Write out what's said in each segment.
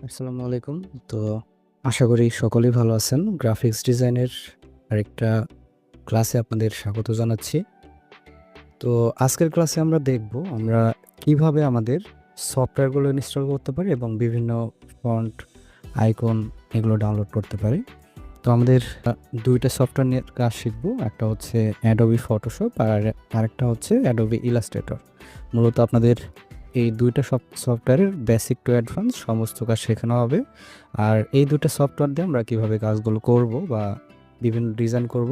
আসসালামু আলাইকুম। তো আশা করি সকলেই ভালো আছেন। গ্রাফিক্স ডিজাইনের আরেকটা ক্লাসে আপনাদের স্বাগত জানাচ্ছি। তো আজকের ক্লাসে আমরা দেখব আমরা কিভাবে আমাদের সফটওয়্যারগুলো ইনস্টল করতে পারি এবং বিভিন্ন ফন্ট, আইকন এগুলো ডাউনলোড করতে পারি। তো আমাদের ২ টা সফটওয়্যার নিয়ে কাজ শিখব। একটা হচ্ছে Adobe Photoshop আর আরেকটা হচ্ছে Adobe Illustrator। মূলত আপনাদের এই ২ টা সফটওয়্যারের বেসিক টু অ্যাডভান্স সমস্ত কাজ শেখানো হবে। আর এই ২ টা সফটওয়্যার দিয়ে আমরা কিভাবে কাজগুলো করব বা বিভিন্ন ডিজাইন করব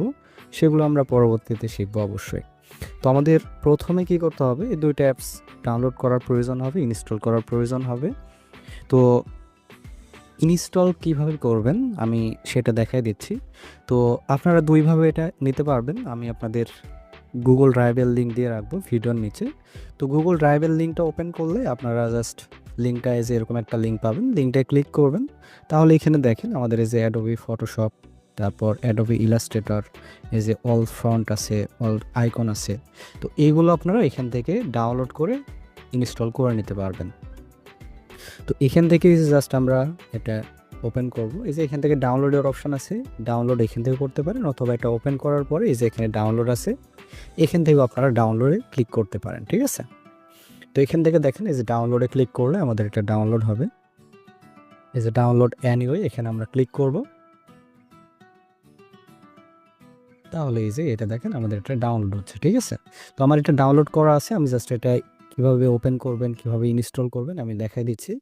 সেগুলো আমরা পরবর্তীতে শিখব অবশ্যই। তো আমাদের প্রথমে কি করতে হবে? এই ২ টা অ্যাপস ডাউনলোড করার প্রয়োজন হবে, ইনস্টল করার প্রয়োজন হবে। তো ইনস্টল কিভাবে করবেন আমি সেটা দেখাই দিচ্ছি। তো আপনারা ২ ভাবে এটা নিতে পারবেন। আমি আপনাদের Google ড্রাইভের লিঙ্ক দিয়ে রাখবো ভিডিওর নিচে। তো Google ড্রাইভের লিঙ্কটা ওপেন করলে আপনারা জাস্ট লিঙ্কটা এই যে এরকম একটা লিঙ্ক পাবেন। লিঙ্কটায় ক্লিক করবেন। তাহলে এখানে দেখেন আমাদের এই যে Adobe Photoshop, তারপর Adobe Illustrator, এই যে অল ফন্ট আছে, অল আইকন আছে। তো এইগুলো আপনারা এখান থেকে ডাউনলোড করে ইনস্টল করে নিতে পারবেন। তো এখান থেকে জাস্ট আমরা এটা ওপেন করব। এই যে এখান থেকে ডাউনলোডের অপশন আছে, ডাউনলোড এখান থেকে করতে পারেন অথবা এটা ওপেন করার পরে এই যে এখানে ডাউনলোড আছে, এখান থেকেও আপনারা ডাউনলোডে ক্লিক করতে পারেন, ঠিক আছে? তো এখান থেকে দেখেন এই যে ডাউনলোডে ক্লিক করলে আমাদের এটা ডাউনলোড হবে। এই যে ডাউনলোড অ্যানিওয়ে এখানে আমরা ক্লিক করব। তাহলে এই যে এটা দেখেন আমাদের এটা ডাউনলোড হচ্ছে, ঠিক আছে? তো আমার এটা ডাউনলোড করা আছে, আমি জাস্ট এটা কিভাবে ওপেন করবেন, কিভাবে ইনস্টল করবেন আমি দেখাই দিচ্ছি।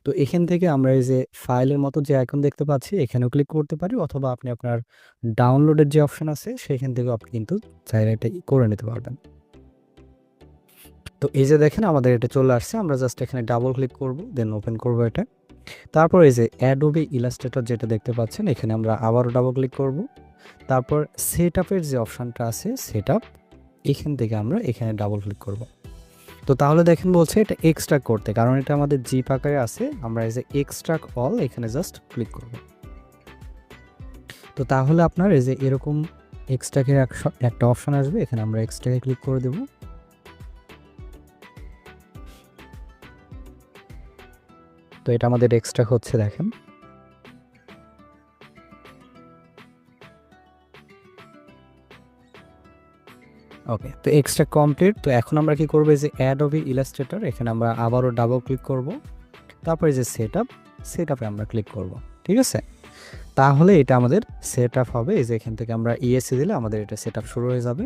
তো এখান থেকে আমরা এই যে ফাইলের মতো যে আইকন দেখতে পাচ্ছি এখানেও ক্লিক করতে পারি অথবা আপনি আপনার ডাউনলোডের যে অপশন আছে সেখান থেকেও আপনি কিন্তু চাইলে এটা করে নিতে পারবেন। তো এই যে দেখেন আমাদের এটা চলে আসছে, আমরা জাস্ট এখানে ডাবল ক্লিক করব, দেন ওপেন করব এটা। তারপর এই যে Adobe Illustrator যেটা দেখতে পাচ্ছেন এখানে আমরা আবারও ডাবল ক্লিক করব। তারপর সেটআপের যে অপশনটা আছে সেটআপ, এখান থেকে আমরা এখানে ডাবল ক্লিক করব। তো তাহলে দেখেন বলছে এটা এক্সট্রাক্ট করতে, কারণ এটা আমাদের জিপ আকারে আছে। আমরা এই যে এক্সট্রাক্ট অল এখানে জাস্ট ক্লিক করব। তো তাহলে আপনার এই যে এরকম এক্সট্রাক্টের একটা অপশন আসবে, এখানে আমরা এক্সট্রাকে ক্লিক করে দেব। তো এটা আমাদের এক্সট্রাক্ট হচ্ছে দেখেন। ওকে, তো এক্সট্রাক্ট কমপ্লিট। তো এখন আমরা কি করব, এই যে Adobe Illustrator এখানে আমরা আবারও ডাবল ক্লিক করব। তারপর এই যে সেটআপে আমরা ক্লিক করব, ঠিক আছে? তাহলে এটা আমাদের সেটআপ হবে। এই যে এখান থেকে আমরা ইএসসি দিলে আমাদের এটা সেটআপ শুরু হয়ে যাবে।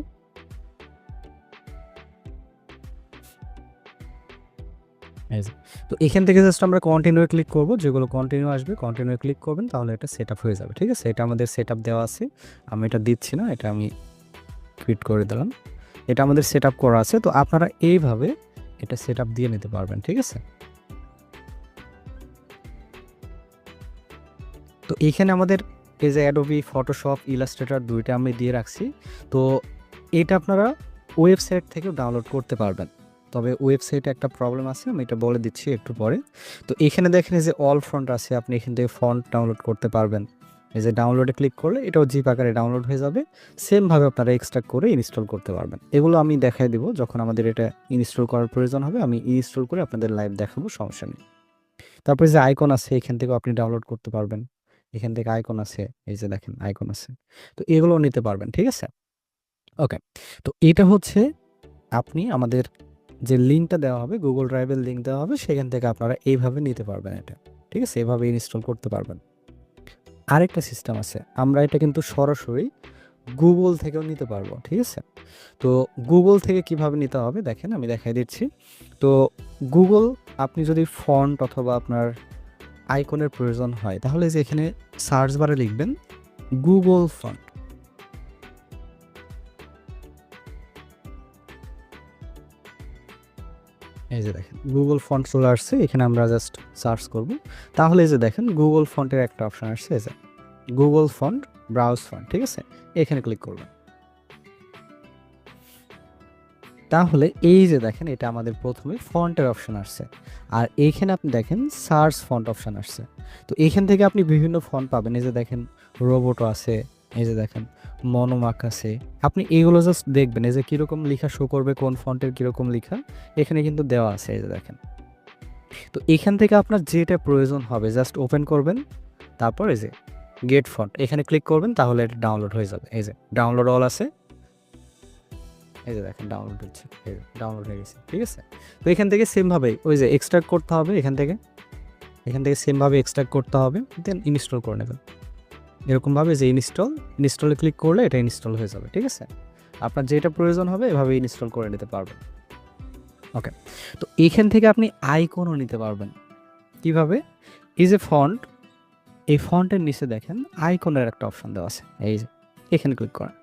এই যে, তো এখান থেকে জাস্ট আমরা কন্টিনিউ ক্লিক করব, যেগুলো কন্টিনিউ আসবে কন্টিনিউ ক্লিক করবেন, তাহলে এটা সেটআপ হয়ে যাবে, ঠিক আছে? এটা আমাদের সেটআপ দেওয়া আছে, আমি এটা দিচ্ছি না, এটা আমি কুইট করে দিলাম। এটা আমাদের সেটআপ করা আছে। তো আপনারা এইভাবে এটা সেটআপ দিয়ে নিতে পারবেন, ঠিক আছে? তো এইখানে আমাদের এই যে Adobe Photoshop, Illustrator ২ টা আমি দিয়ে রাখছি। তো এটা আপনারা ওয়েবসাইট থেকেও ডাউনলোড করতে পারবেন। তবে ওয়েবসাইটে একটা প্রবলেম আছে, আমি এটা বলে দিচ্ছি একটু পরে। তো এখানে দেখেন এই যে অল ফন্ট আছে, আপনি এখান থেকে ফন্ট ডাউনলোড করতে পারবেন। এই যে ডাউনলোডে ক্লিক করলে এটাও জিপ আকারে ডাউনলোড হয়ে যাবে। সেমভাবে আপনারা এক্সট্রাক্ট করে ইনস্টল করতে পারবেন। এগুলো আমি দেখাই দিব যখন আমাদের এটা ইনস্টল করার প্রয়োজন হবে, আমি ইনস্টল করে আপনাদের লাইভ দেখাবো, সমস্যা নেই। তারপরে যে আইকন আছে এখান থেকেও আপনি ডাউনলোড করতে পারবেন। এখান থেকে আইকন আছে, এই যে দেখেন আইকন আছে। তো এগুলোও নিতে পারবেন, ঠিক আছে? ওকে। তো এটা হচ্ছে আপনি আমাদের যে লিঙ্কটা দেওয়া হবে, Google ড্রাইভের লিঙ্ক দেওয়া হবে, সেখান থেকে আপনারা এইভাবে নিতে পারবেন এটা। ঠিক আছে? এভাবে ইনস্টল করতে পারবেন। আরেকটা সিস্টেম আছে। আমরা এটা কিন্তু সরাসরি Google থেকেও নিতে পারবো। ঠিক আছে? তো Google থেকে কিভাবে নিতে হবে দেখেন আমি দেখাই দিচ্ছি। তো Google আপনি যদি ফন্ট অথবা আপনার আইকনের প্রয়োজন হয় তাহলে যে এখানে সার্চ বারে লিখবেন Google ফন্ট। এই যে দেখেন Google ফন্ট চলে আসছে, এখানে আমরা জাস্ট সার্চ করব। তাহলে এই যে দেখেন Google ফন্টের একটা অপশন আসছে, এই যে Google ফন্ট, ব্রাউজ ফন্ট, ঠিক আছে? এখানে ক্লিক করবেন। তাহলে এই যে দেখেন এটা আমাদের প্রথমে ফন্টের অপশন আসছে। আর এইখানে আপনি দেখেন সার্চ ফন্ট অপশন আসছে। তো এখান থেকে আপনি বিভিন্ন ফন্ট পাবেন। এই যে দেখেন রোবটো আছে, এই যে দেখেন মনোমার্ক আছে। আপনি এগুলো জাস্ট দেখবেন এই যে কীরকম লেখা শো করবে, কোন ফন্টের কীরকম লেখা এখানে কিন্তু দেওয়া আছে, এই যে দেখেন। তো এখান থেকে আপনার যেটা প্রয়োজন হবে জাস্ট ওপেন করবেন, তারপর এই যে গেট ফন্ট এখানে ক্লিক করবেন, তাহলে এটা ডাউনলোড হয়ে যাবে। এই যে ডাউনলোড অল আছে, এই যে দেখেন ডাউনলোড হচ্ছে, এই যে ডাউনলোড হয়ে গেছে, ঠিক আছে। তো এখান থেকে সেমভাবেই ওই যে এক্সট্রাক্ট করতে হবে, এখান থেকে সেমভাবে এক্সট্রাক্ট করতে হবে, দেন ইনস্টল করে নেবেন এরকমভাবে। যে ইনস্টলে ক্লিক করলে এটা ইনস্টল হয়ে যাবে, ঠিক আছে। আপনার যেটা প্রয়োজন হবে এভাবে ইনস্টল করে নিতে পারবেন। ওকে, তো এইখান থেকে আপনি আইকনও নিতে পারবেন। কিভাবে? এই যে ফন্ট, এই ফন্টের নিচে দেখেন আইকনের একটা অপশন দেওয়া আছে, এই যে এখানে ক্লিক করেন,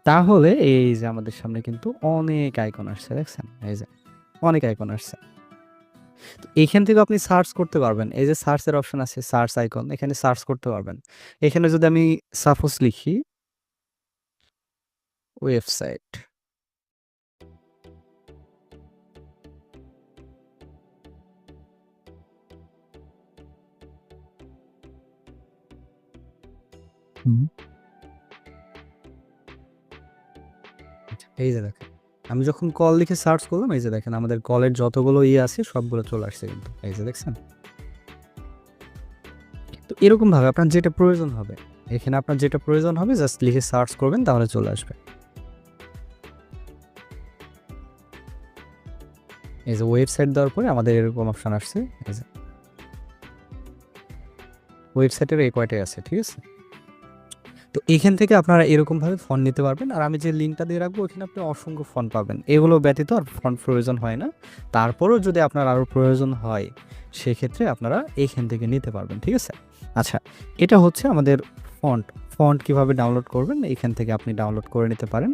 তাহলে এই যে আমাদের সামনে কিন্তু অনেক আইকন আসছে, দেখছেন? এই যে অনেক আইকন আসছে। তো এইখান থেকে আপনি সার্চ করতে পারবেন, এই যে সার্চের অপশন আছে, সার্চ আইকন, এখানে সার্চ করতে পারবেন। এখানে যদি আমি সাপোজ লিখি ওয়েবসাইট, এই যে দেখেন আমি যখন কল লিখে সার্চ করলাম, এই যে দেখেন আমাদের কলের যতগুলো আছে সবগুলো চলে আসছে কিন্তু, এই যে দেখছেন। তো এরকমভাবে আপনার যেটা প্রয়োজন হবে, এখানে আপনার যেটা প্রয়োজন হবে জাস্ট লিখে সার্চ করবেন, তাহলে চলে আসবে। এই যে ওয়েবসাইট দেওয়ার পরে আমাদের এরকম অপশন আসছে, এই যে ওয়েবসাইটের এই কয়টাই আছে, ঠিক আছে। তো এখান থেকে আপনারা এরকমভাবে ফন্ট নিতে পারবেন। আর আমি যে লিঙ্কটা দিয়ে রাখবো ওখানে আপনি অসংখ্য ফন্ট পাবেন, এগুলো ব্যতীত আর ফন্ট প্রয়োজন হয় না। তারপরেও যদি আপনার আরও প্রয়োজন হয় সেক্ষেত্রে আপনারা এইখান থেকে নিতে পারবেন, ঠিক আছে। আচ্ছা, এটা হচ্ছে আমাদের ফন্ট। ফন্ট কিভাবে ডাউনলোড করবেন, এইখান থেকে আপনি ডাউনলোড করে নিতে পারেন।